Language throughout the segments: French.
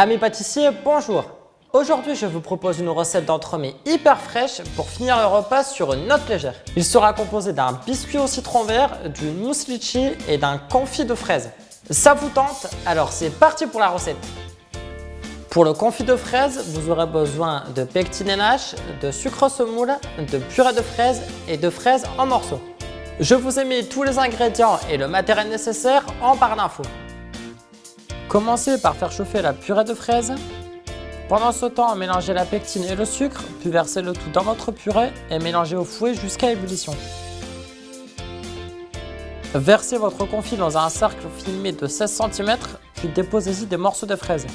Amis pâtissiers, bonjour! Aujourd'hui, je vous propose une recette d'entremets hyper fraîche pour finir le repas sur une note légère. Il sera composé d'un biscuit au citron vert, d'une mousse litchi et d'un confit de fraises. Ça vous tente? Alors c'est parti pour la recette! Pour le confit de fraises, vous aurez besoin de pectine NH, de sucre semoule, de purée de fraises et de fraises en morceaux. Je vous ai mis tous les ingrédients et le matériel nécessaire en barre d'infos. Commencez par faire chauffer la purée de fraises. Pendant ce temps, mélangez la pectine et le sucre, puis versez le tout dans votre purée et mélangez au fouet jusqu'à ébullition. Versez votre confit dans un cercle filmé de 16 cm, puis déposez-y des morceaux de fraises.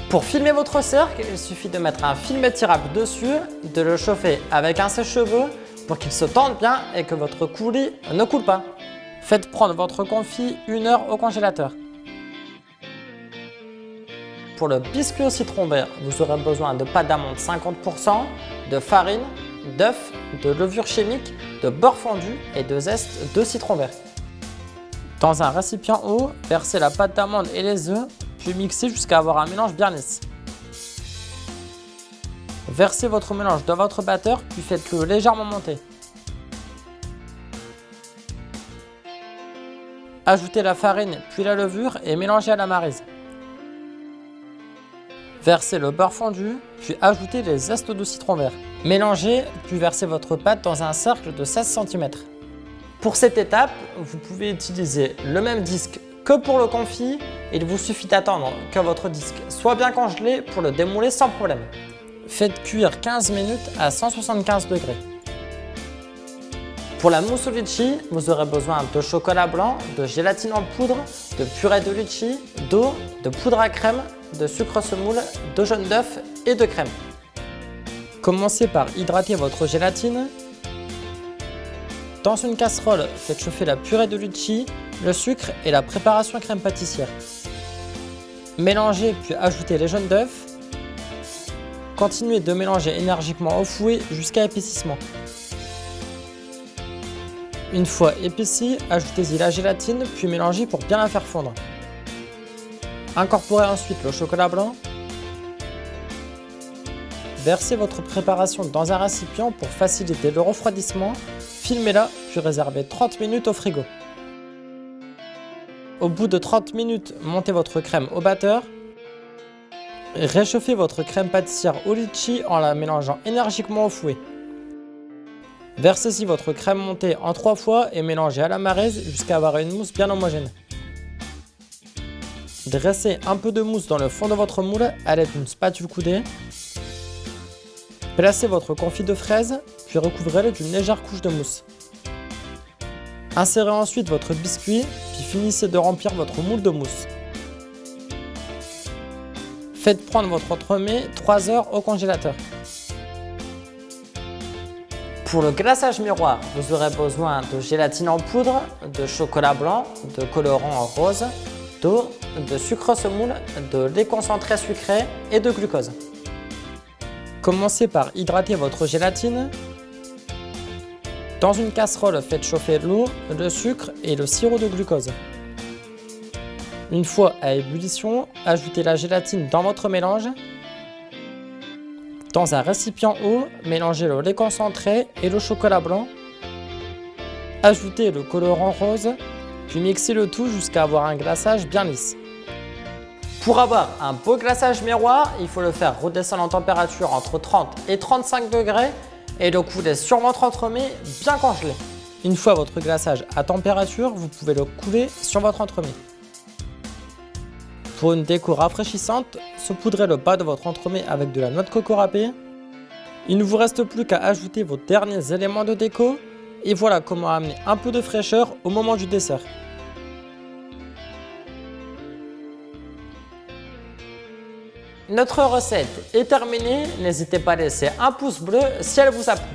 Pour filmer votre cercle, il suffit de mettre un film étirable dessus, de le chauffer avec un sèche-cheveux pour qu'il se tende bien et que votre coulis ne coule pas. Faites prendre votre confit 1 heure au congélateur. Pour le biscuit au citron vert, vous aurez besoin de pâte d'amande 50%, de farine, d'œufs, de levure chimique, de beurre fondu et de zeste de citron vert. Dans un récipient haut, versez la pâte d'amande et les œufs, puis mixez jusqu'à avoir un mélange bien lisse. Versez votre mélange dans votre batteur, puis faites-le légèrement monter. Ajoutez la farine puis la levure et mélangez à la maryse. Versez le beurre fondu, puis ajoutez les zestes de citron vert. Mélangez, puis versez votre pâte dans un cercle de 16 cm. Pour cette étape, vous pouvez utiliser le même disque que pour le confit. Il vous suffit d'attendre que votre disque soit bien congelé pour le démouler sans problème. Faites cuire 15 minutes à 175 degrés. Pour la mousse au litchi, vous aurez besoin de chocolat blanc, de gélatine en poudre, de purée de litchi, d'eau, de poudre à crème, de sucre semoule, de jaune d'œuf et de crème. Commencez par hydrater votre gélatine. Dans une casserole, faites chauffer la purée de litchi, le sucre et la préparation crème pâtissière. Mélangez puis ajoutez les jaunes d'œuf. Continuez de mélanger énergiquement au fouet jusqu'à épaississement. Une fois épaissie, ajoutez-y la gélatine puis mélangez pour bien la faire fondre. Incorporez ensuite le chocolat blanc. Versez votre préparation dans un récipient pour faciliter le refroidissement. Filmez-la puis réservez 30 minutes au frigo. Au bout de 30 minutes, montez votre crème au batteur. Réchauffez votre crème pâtissière au litchi en la mélangeant énergiquement au fouet. Versez-y votre crème montée en 3 fois et mélangez à la maryse jusqu'à avoir une mousse bien homogène. Dressez un peu de mousse dans le fond de votre moule à l'aide d'une spatule coudée. Placez votre confit de fraises, puis recouvrez-le d'une légère couche de mousse. Insérez ensuite votre biscuit, puis finissez de remplir votre moule de mousse. Faites prendre votre entremets 3 heures au congélateur. Pour le glaçage miroir, vous aurez besoin de gélatine en poudre, de chocolat blanc, de colorant rose, d'eau, de sucre semoule, de lait concentré sucré et de glucose. Commencez par hydrater votre gélatine. Dans une casserole, faites chauffer l'eau, le sucre et le sirop de glucose. Une fois à ébullition, ajoutez la gélatine dans votre mélange. Dans un récipient haut, mélangez le lait concentré et le chocolat blanc. Ajoutez le colorant rose, puis mixez le tout jusqu'à avoir un glaçage bien lisse. Pour avoir un beau glaçage miroir, il faut le faire redescendre en température entre 30 et 35 degrés et le couler sur votre entremets bien congelé. Une fois votre glaçage à température, vous pouvez le couler sur votre entremets. Pour une déco rafraîchissante, saupoudrez le bas de votre entremets avec de la noix de coco râpée. Il ne vous reste plus qu'à ajouter vos derniers éléments de déco et voilà comment amener un peu de fraîcheur au moment du dessert. Notre recette est terminée, n'hésitez pas à laisser un pouce bleu si elle vous a plu.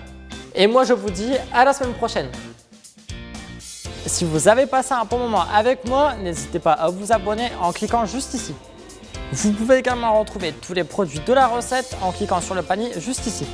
Et moi je vous dis à la semaine prochaine. Si vous avez passé un bon moment avec moi, n'hésitez pas à vous abonner en cliquant juste ici. Vous pouvez également retrouver tous les produits de la recette en cliquant sur le panier juste ici.